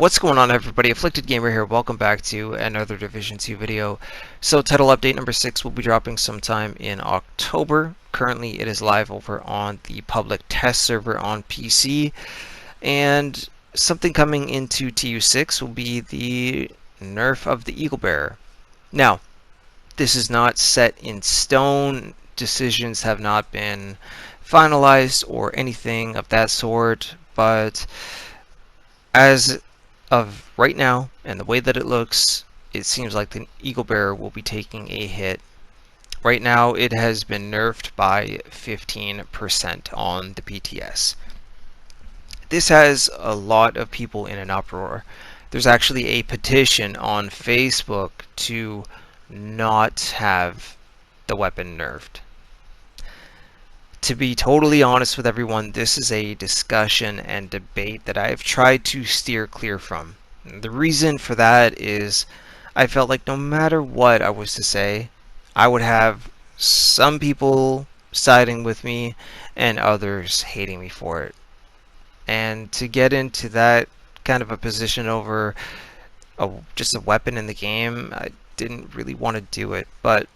What's going on, everybody? Afflicted Gamer here. Welcome back to another Division 2 video. So title update number 6 will be dropping sometime in October. Currently it is live over on the public test server on PC, and something coming into TU6 will be the nerf of the Eagle Bearer. Now, this is not set in stone. Decisions have not been finalized or anything of that sort, but as of right now, and the way that it looks, it seems like the Eagle Bearer will be taking a hit. Right now, it has been nerfed by 15% on the PTS. This has a lot of people in an uproar. There's actually a petition on Facebook to not have the weapon nerfed. To be totally honest with everyone, this is a discussion and debate that I've tried to steer clear from. The reason for that is I felt like no matter what I was to say, I would have some people siding with me and others hating me for it. And to get into that kind of a position over just a weapon in the game, I didn't really want to do it. But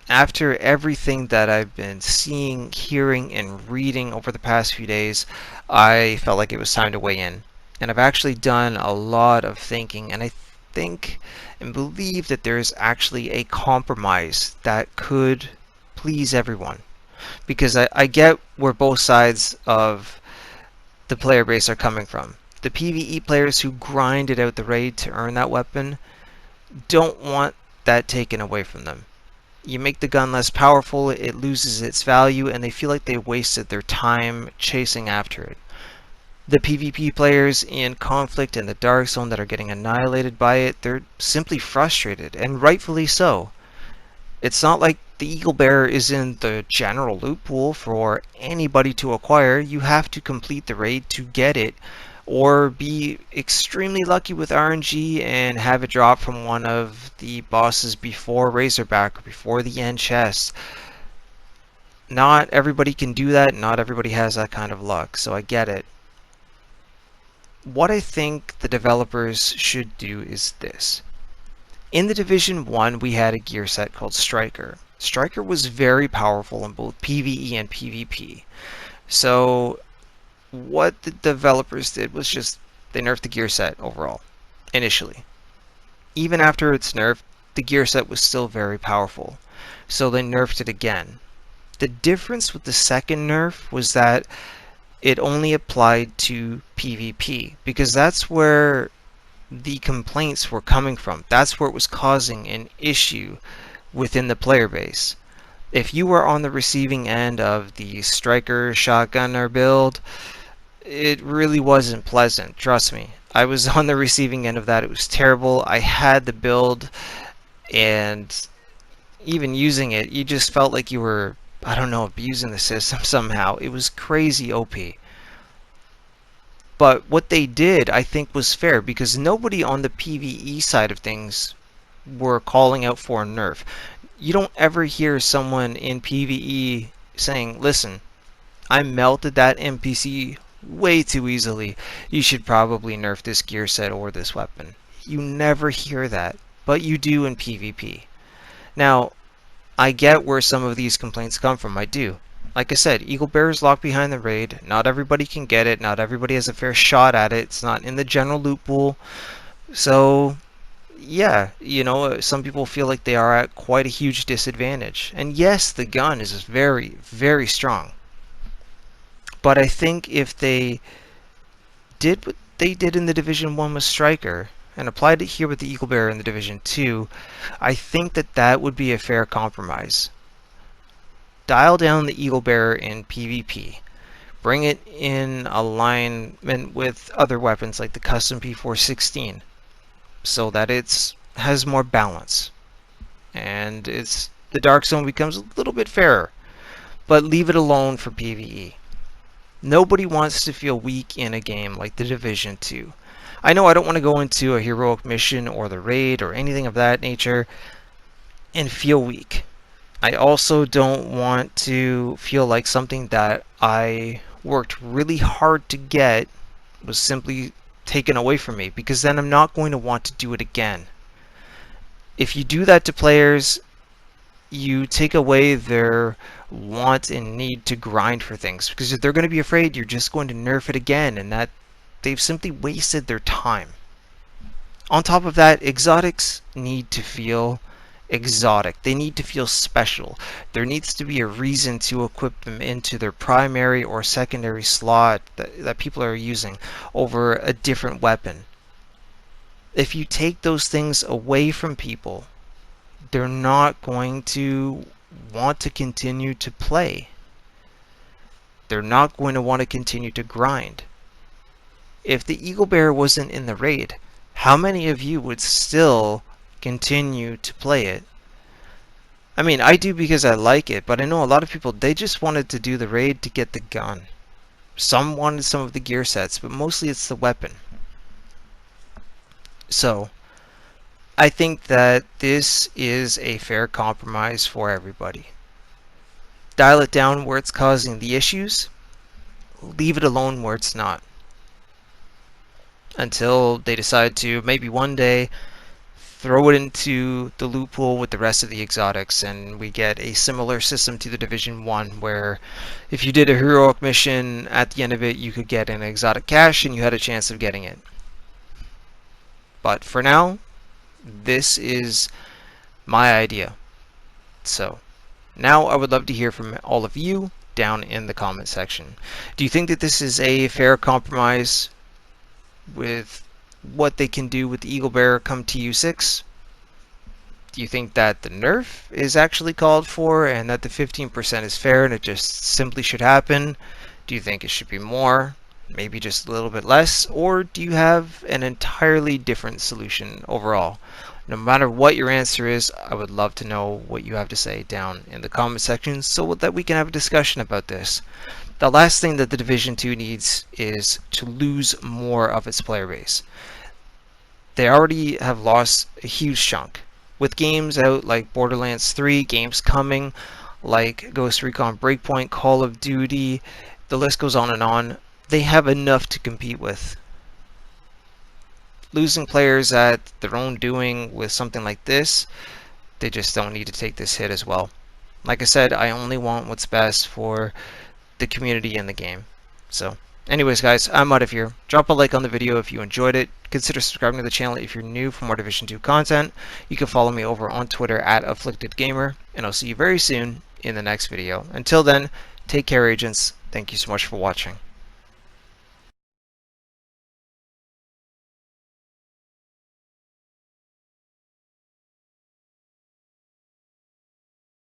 after everything that I've been seeing, hearing, and reading over the past few days, I felt like it was time to weigh in. And I've actually done a lot of thinking, and I think and believe that there is actually a compromise that could please everyone. Because I get where both sides of the player base are coming from. The PvE players who grinded out the raid to earn that weapon don't want that taken away from them. You make the gun less powerful, it loses its value, and they feel like they wasted their time chasing after it. The PvP players in Conflict and the Dark Zone that are getting annihilated by it, they're simply frustrated, and rightfully so. It's not like the Eagle Bearer is in the general loot pool for anybody to acquire. You have to complete the raid to get it, or be extremely lucky with RNG and have it drop from one of the bosses before Razorback or before the end chest. Not everybody can do that, not everybody has that kind of luck, so I get it. What I think the developers should do is this. In the Division 1 we had a gear set called Striker. Striker was very powerful in both PvE and PvP. So what the developers did was just they nerfed the gear set overall initially. Even after its nerf, the gear set was still very powerful, so they nerfed it again. The difference with the second nerf was that it only applied to PvP, because that's where the complaints were coming from. That's where it was causing an issue within the player base. If you were on the receiving end of the Striker shotgunner build, it really wasn't pleasant, trust me. I was on the receiving end of that. It was terrible. I had the build, and even using it, you just felt like you were, I don't know, abusing the system somehow. It was crazy OP. But what they did, I think, was fair, because nobody on the PvE side of things were calling out for a nerf. You don't ever hear someone in PvE saying, listen, I melted that NPC way too easily. You should probably nerf this gear set or this weapon. You never hear that, but you do in PvP. Now, I get where some of these complaints come from. I do. Like I said, Eagle Bearer is locked behind the raid. Not everybody can get it. Not everybody has a fair shot at it. It's not in the general loot pool. So, yeah, you know, some people feel like they are at quite a huge disadvantage. And yes, the gun is very, very strong. But I think if they did what they did in the Division 1 with Striker and applied it here with the Eagle Bearer in the Division 2, I think that that would be a fair compromise. Dial down the Eagle Bearer in PvP. Bring it in alignment with other weapons like the custom P416 so that it has more balance. And the Dark Zone becomes a little bit fairer. But leave it alone for PvE. Nobody wants to feel weak in a game like the Division 2. I know I don't want to go into a heroic mission or the raid or anything of that nature and feel weak. I also don't want to feel like something that I worked really hard to get was simply taken away from me, because then I'm not going to want to do it again. If you do that to players, you take away their want and need to grind for things, because if they're going to be afraid, you're just going to nerf it again, and that they've simply wasted their time. On top of that, exotics need to feel exotic. They need to feel special. There needs to be a reason to equip them into their primary or secondary slot that people are using over a different weapon. If you take those things away from people, they're not going to want to continue to play. They're not going to want to continue to grind. If the Eagle Bearer wasn't in the raid, how many of you would still continue to play it? I mean, I do because I like it, but I know a lot of people, they just wanted to do the raid to get the gun. Some wanted some of the gear sets, but mostly it's the weapon. So, I think that this is a fair compromise for everybody. Dial it down where it's causing the issues, leave it alone where it's not. Until they decide to, maybe one day, throw it into the loot pool with the rest of the exotics, and we get a similar system to the Division 1, where if you did a heroic mission, at the end of it you could get an exotic cache and you had a chance of getting it. But for now, this is my idea. So now I would love to hear from all of you down in the comment section. Do you think that this is a fair compromise with what they can do with the Eagle Bearer come TU6? Do you think that the nerf is actually called for and that the 15% is fair and it just simply should happen? Do you think it should be more, maybe just a little bit less, or do you have an entirely different solution overall? No matter what your answer is, I would love to know what you have to say down in the comment section so that we can have a discussion about this. The last thing that the Division 2 needs is to lose more of its player base. They already have lost a huge chunk. With games out like Borderlands 3, games coming like Ghost Recon Breakpoint, Call of Duty, the list goes on and on, they have enough to compete with. Losing players at their own doing with something like this, they just don't need to take this hit as well. Like I said, I only want what's best for the community and the game. So anyways guys, I'm out of here. Drop a like on the video if you enjoyed it. Consider subscribing to the channel if you're new for more Division 2 content. You can follow me over on Twitter at AfflictedGamer, and I'll see you very soon in the next video. Until then, take care agents. Thank you so much for watching.